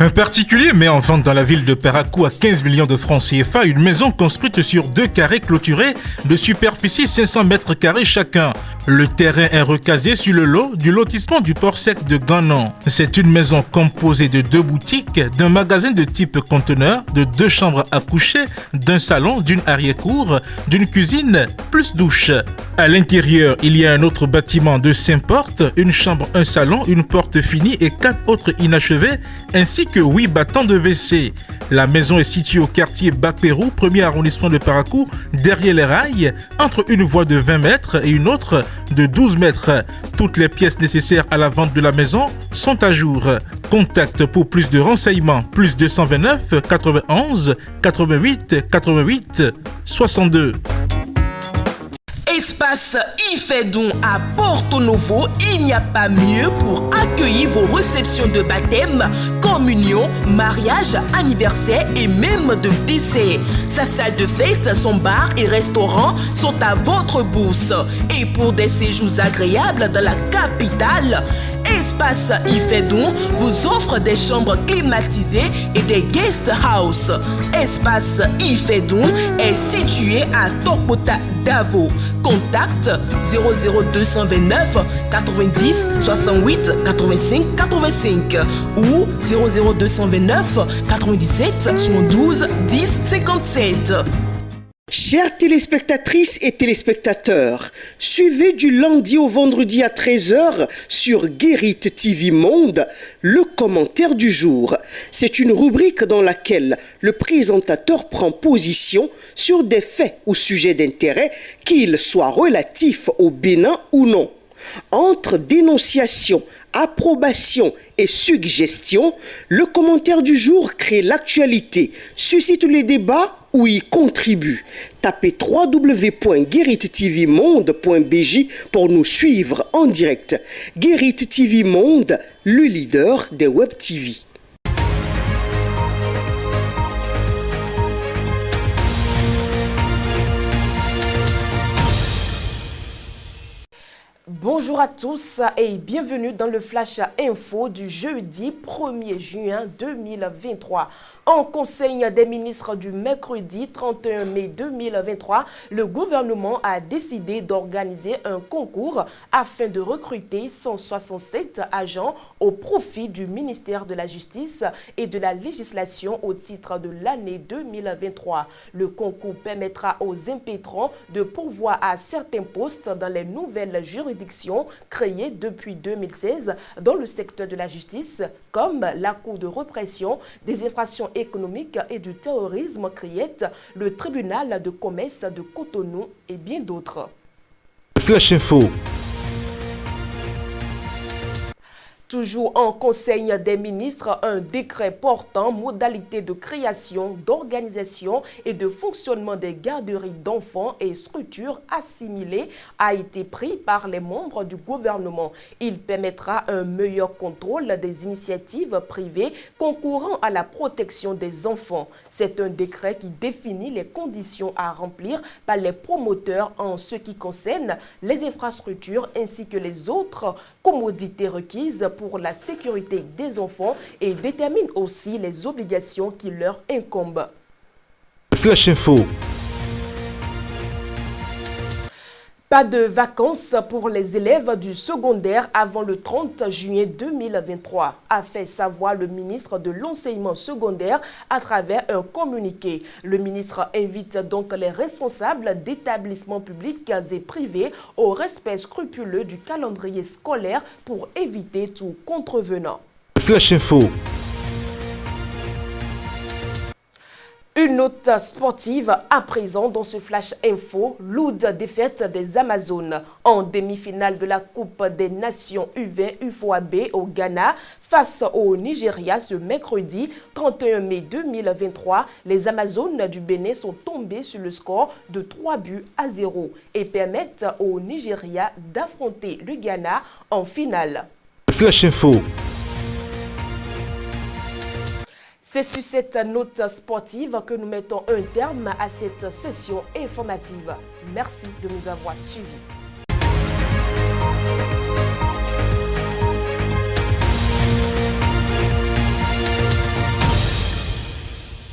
Un particulier met en vente dans la ville de Parakou à 15 millions de francs CFA une maison construite sur 2 carrés clôturés de superficie 500 mètres carrés chacun. Le terrain est recasé sur le lot du lotissement du port sec de Ganon. C'est une maison composée de 2 boutiques, d'un magasin de type conteneur, de 2 chambres à coucher, d'un salon, d'une arrière-cour, d'une cuisine, plus douche. À l'intérieur, il y a un autre bâtiment de 5 portes, une chambre, un salon, une porte finie et 4 autres inachevés, ainsi que 8 battants de WC. La maison est située au quartier Bac-Pérou, premier arrondissement de Parakou, derrière les rails, entre une voie de 20 mètres et une autre de 12 mètres. Toutes les pièces nécessaires à la vente de la maison sont à jour. Contact pour plus de renseignements, plus 229 91 88 88 62. Espace Ifedon à Porto Novo, il n'y a pas mieux pour accueillir vos réceptions de baptême, communion, mariage, anniversaire et même de décès. Sa salle de fête, son bar et restaurant sont à votre bourse. Et pour des séjours agréables dans la capitale, Espace Ifedon vous offre des chambres climatisées et des guest house. Espace Ifedon est situé à Tokota Davo. Contact 00229 90 68 85 85 ou 00229 97 72 10 57. Chères téléspectatrices et téléspectateurs, suivez du lundi au vendredi à 13h sur Guérit TV Monde le commentaire du jour. C'est une rubrique dans laquelle le présentateur prend position sur des faits ou sujets d'intérêt, qu'ils soient relatifs au Bénin ou non. Entre dénonciation, approbation et suggestion, le commentaire du jour crée l'actualité, suscite les débats ou y contribue. Tapez www.guéritvmonde.bj pour nous suivre en direct. Guérit TV Monde, le leader des web TV. Bonjour à tous et bienvenue dans le Flash Info du jeudi 1er juin 2023. En conseil des ministres du mercredi 31 mai 2023, le gouvernement a décidé d'organiser un concours afin de recruter 167 agents au profit du ministère de la Justice et de la législation au titre de l'année 2023. Le concours permettra aux impétrants de pourvoir à certains postes dans les nouvelles juridictions créées depuis 2016 dans le secteur de la justice, comme la Cour de répression des infractions économiques et du terrorisme CRIET, le tribunal de commerce de Cotonou et bien d'autres. Flash Info. Toujours en conseil des ministres, un décret portant modalités de création, d'organisation et de fonctionnement des garderies d'enfants et structures assimilées a été pris par les membres du gouvernement. Il permettra un meilleur contrôle des initiatives privées concourant à la protection des enfants. C'est un décret qui définit les conditions à remplir par les promoteurs en ce qui concerne les infrastructures ainsi que les autres commodités requises pour la sécurité des enfants et détermine aussi les obligations qui leur incombent. Flash Info. Pas de vacances pour les élèves du secondaire avant le 30 juillet 2023, a fait savoir le ministre de l'enseignement secondaire à travers un communiqué. Le ministre invite donc les responsables d'établissements publics et privés au respect scrupuleux du calendrier scolaire pour éviter tout contrevenant. Flash Info. Une note sportive à présent dans ce Flash Info, lourde défaite des Amazones en demi-finale de la Coupe des Nations U20 UFOAB au Ghana face au Nigeria ce mercredi 31 mai 2023. Les Amazones du Bénin sont tombées sur le score de 3-0 et permettent au Nigeria d'affronter le Ghana en finale. Flash Info. C'est sur cette note sportive que nous mettons un terme à cette session informative. Merci de nous avoir suivis.